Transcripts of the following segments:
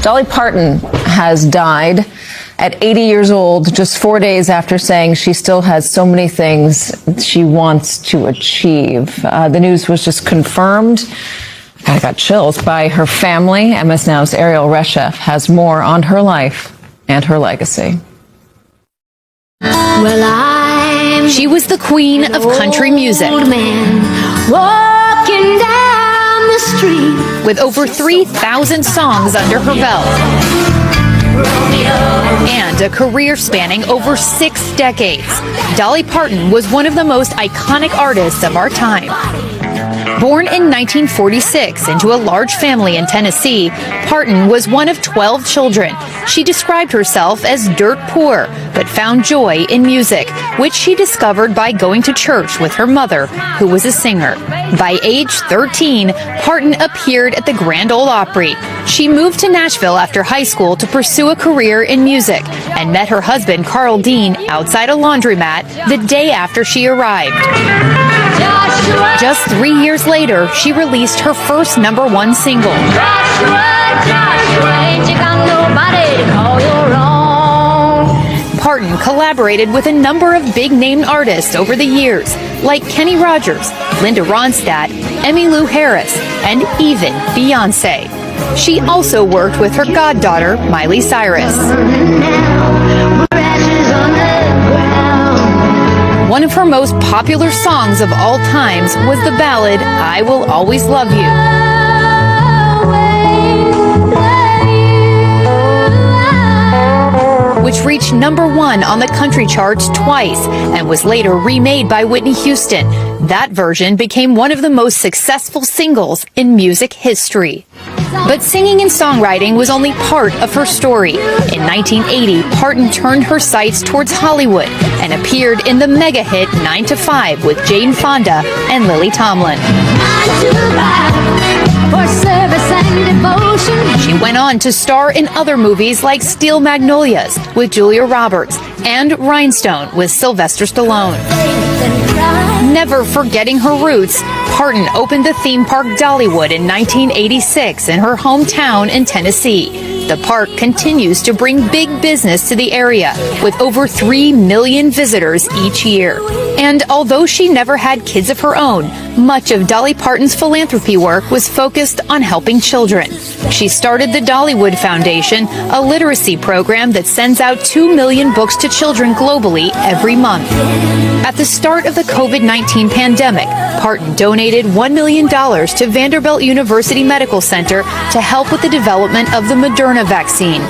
Dolly Parton has died at 80 years old, just 4 days after saying she still has so many things she wants to achieve. The news was just confirmed. I got chills by her family. MS Now's Erielle Reshef has more on her life and her legacy. Well, she was the queen of country music. Walking down the street with over 3,000 songs under her belt. And a career spanning over 6 decades. Dolly Parton was one of the most iconic artists of our time. Born in 1946 into a large family in Tennessee, Parton was one of 12 children. She described herself as dirt poor, but found joy in music, which she discovered by going to church with her mother, who was a singer. By age 13, Parton appeared at the Grand Ole Opry. She moved to Nashville after high school to pursue a career in music and met her husband, Carl Dean, outside a laundromat the day after she arrived. Just 3 years later, she released her first #1 single. Parton collaborated with a number of big-name artists over the years, like Kenny Rogers, Linda Ronstadt, Emmylou Harris, and even Beyoncé. She also worked with her goddaughter, Miley Cyrus. One of her most popular songs of all times was the ballad, I Will Always Love You. Which reached #1 on the country charts twice and was later remade by Whitney Houston. That version became one of the most successful singles in music history. But singing and songwriting was only part of her story. In 1980, Parton turned her sights towards Hollywood and appeared in the mega hit 9 to 5 with Jane Fonda and Lily Tomlin. She went on to star in other movies like Steel Magnolias with Julia Roberts and Rhinestone with Sylvester Stallone. Never forgetting her roots, Parton opened the theme park Dollywood in 1986 in her hometown in Tennessee. The park continues to bring big business to the area, with over 3 million visitors each year. And although she never had kids of her own, much of Dolly Parton's philanthropy work was focused on helping children. She started the Dollywood Foundation, a literacy program that sends out 2 million books to children globally every month. At the start of the COVID-19 pandemic, Parton donated $1 million to Vanderbilt University Medical Center to help with the development of the Moderna vaccine.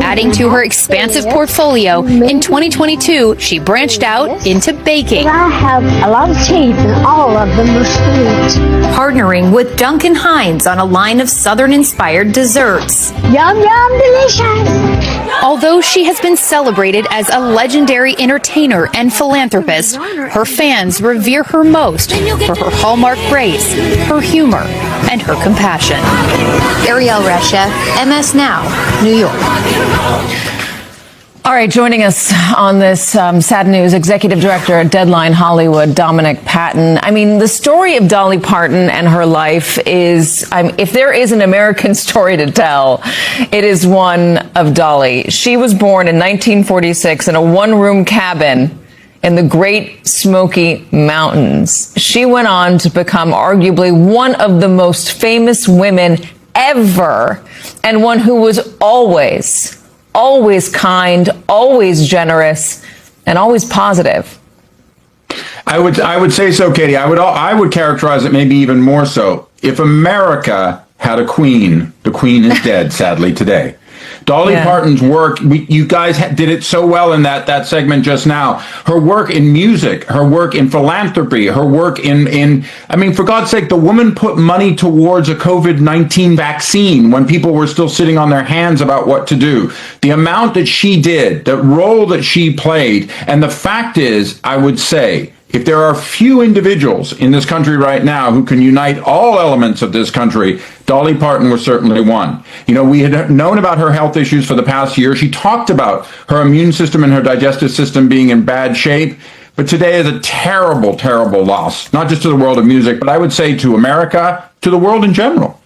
Adding to her expansive portfolio, in 2022, she branched out into baking. I have a lot of teeth and all of them are sweet. Partnering with Duncan Hines on a line of Southern-inspired desserts. Yum, yum, delicious. Although she has been celebrated as a legendary entertainer and philanthropist, her fans revere her most for her hallmark grace, her humor, and her compassion. Erielle Reshef, MS Now, New York. All right, joining us on this sad news, Executive Director at Deadline Hollywood, Dominic Patten. I mean, the story of Dolly Parton and her life is, if there is an American story to tell, it is one of Dolly. She was born in 1946 in a one-room cabin in the Great Smoky Mountains. She went on to become arguably one of the most famous women ever, and one who was always kind, always generous, and always positive. I would say so, Katie. I would characterize it maybe even more so. If America had a queen, the queen is dead, sadly, today. Dolly Parton's work, you guys did it so well in that segment just now. Her work in music, her work in philanthropy, her work in I mean, for God's sake, the woman put money towards a COVID-19 vaccine when people were still sitting on their hands about what to do. The amount that she did, the role that she played, and the fact is, I would say, if there are few individuals in this country right now who can unite all elements of this country, Dolly Parton was certainly one. You know, we had known about her health issues for the past year. She talked about her immune system and her digestive system being in bad shape. But today is a terrible, terrible loss, not just to the world of music, but I would say to America, to the world in general.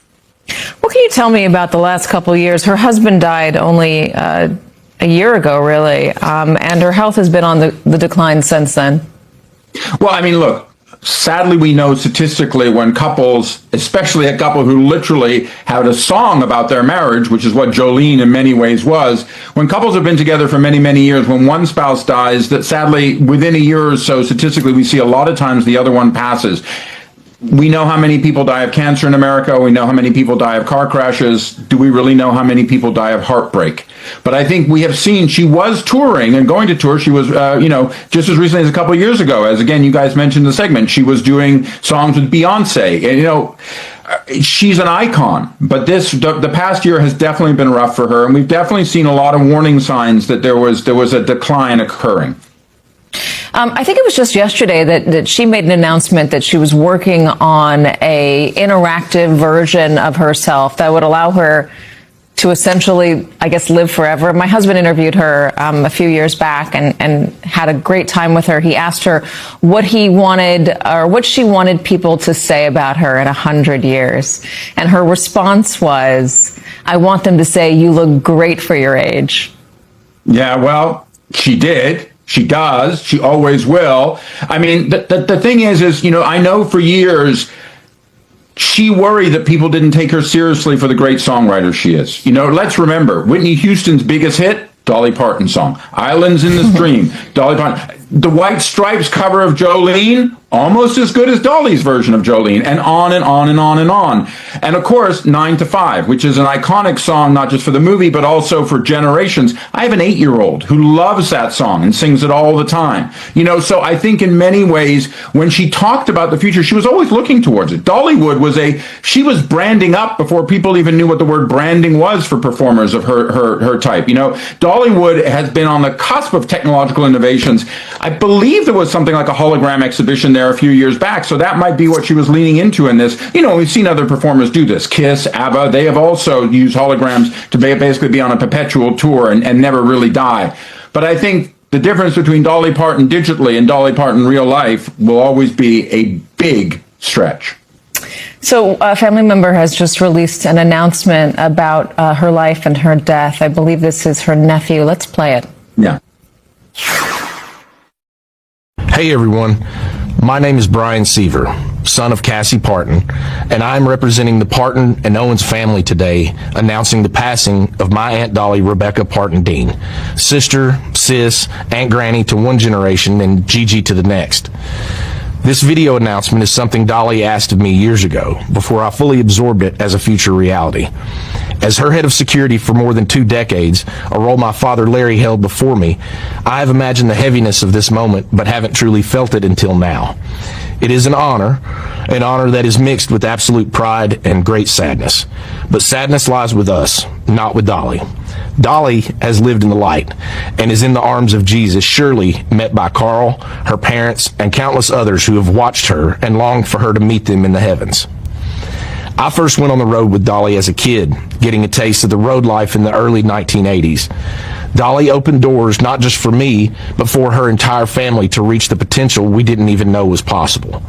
What can you tell me about the last couple of years? Her husband died only a year ago, really, and her health has been on the decline since then. Well, I mean, look, sadly, we know statistically when couples, especially a couple who literally had a song about their marriage, which is what Jolene in many ways was, when couples have been together for many, many years, when one spouse dies, that sadly, within a year or so, statistically, we see a lot of times the other one passes. We know how many people die of cancer in America. We know how many people die of car crashes. Do we really know how many people die of heartbreak? But I think we have seen she was touring and going to tour. She was, just as recently as a couple of years ago, as again, you guys mentioned in the segment, she was doing songs with Beyonce. And, she's an icon. But the past year has definitely been rough for her. And we've definitely seen a lot of warning signs that there was a decline occurring. I think it was just yesterday that she made an announcement that she was working on a interactive version of herself that would allow her to essentially, I guess, live forever. My husband interviewed her a few years back and had a great time with her. He asked her what he wanted or what she wanted people to say about her in 100 years. And her response was, I want them to say, you look great for your age. Yeah, well, she did. She does. She always will. I mean, the thing is, I know for years she worried that people didn't take her seriously for the great songwriter she is. Let's remember, Whitney Houston's biggest hit, Dolly Parton song. Islands in the Stream, Dolly Parton. The White Stripes cover of Jolene, almost as good as Dolly's version of Jolene, and on and on and on and on. And of course, 9 to 5, which is an iconic song, not just for the movie, but also for generations. I have an 8-year-old who loves that song and sings it all the time. So I think in many ways, when she talked about the future, she was always looking towards it. Dollywood she was branding up before people even knew what the word branding was for performers of her type. Dollywood has been on the cusp of technological innovations. I believe there was something like a hologram exhibition there a few years back, so that might be what she was leaning into in this. We've seen other performers do this. Kiss, ABBA, they have also used holograms to basically be on a perpetual tour and never really die. But I think the difference between Dolly Parton digitally and Dolly Parton real life will always be a big stretch. So a family member has just released an announcement about her life and her death. I believe this is her nephew. Let's play it. Yeah. Hey everyone, my name is Brian Seaver, son of Cassie Parton, and I'm representing the Parton and Owens family today, announcing the passing of my Aunt Dolly Rebecca Parton Dean, sister, sis, Aunt Granny to one generation and Gigi to the next. This video announcement is something Dolly asked of me years ago, before I fully absorbed it as a future reality. As her head of security for more than 2 decades, a role my father Larry held before me, I have imagined the heaviness of this moment, but haven't truly felt it until now. It is an honor that is mixed with absolute pride and great sadness. But sadness lies with us, not with Dolly. Dolly has lived in the light and is in the arms of Jesus, surely met by Carl, her parents, and countless others who have watched her and longed for her to meet them in the heavens. I first went on the road with Dolly as a kid, getting a taste of the road life in the early 1980s. Dolly opened doors not just for me, but for her entire family to reach the potential we didn't even know was possible.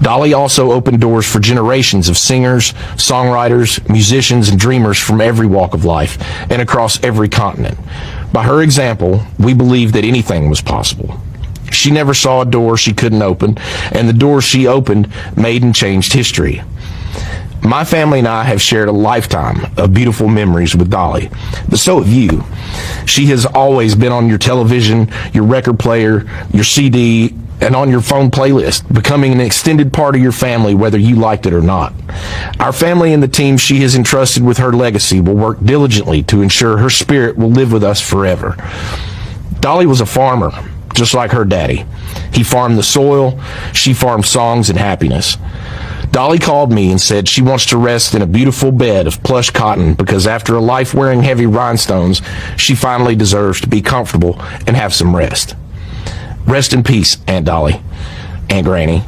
Dolly also opened doors for generations of singers, songwriters, musicians, and dreamers from every walk of life and across every continent. By her example, we believed that anything was possible. She never saw a door she couldn't open, and the doors she opened made and changed history. My family and I have shared a lifetime of beautiful memories with Dolly, but so have you. She has always been on your television, your record player, your CD, and on your phone playlist, becoming an extended part of your family whether you liked it or not. Our family and the team she has entrusted with her legacy will work diligently to ensure her spirit will live with us forever. Dolly was a farmer, just like her daddy. He farmed the soil, she farmed songs and happiness. Dolly called me and said she wants to rest in a beautiful bed of plush cotton because after a life wearing heavy rhinestones, she finally deserves to be comfortable and have some rest. Rest in peace, Aunt Dolly, Aunt Granny.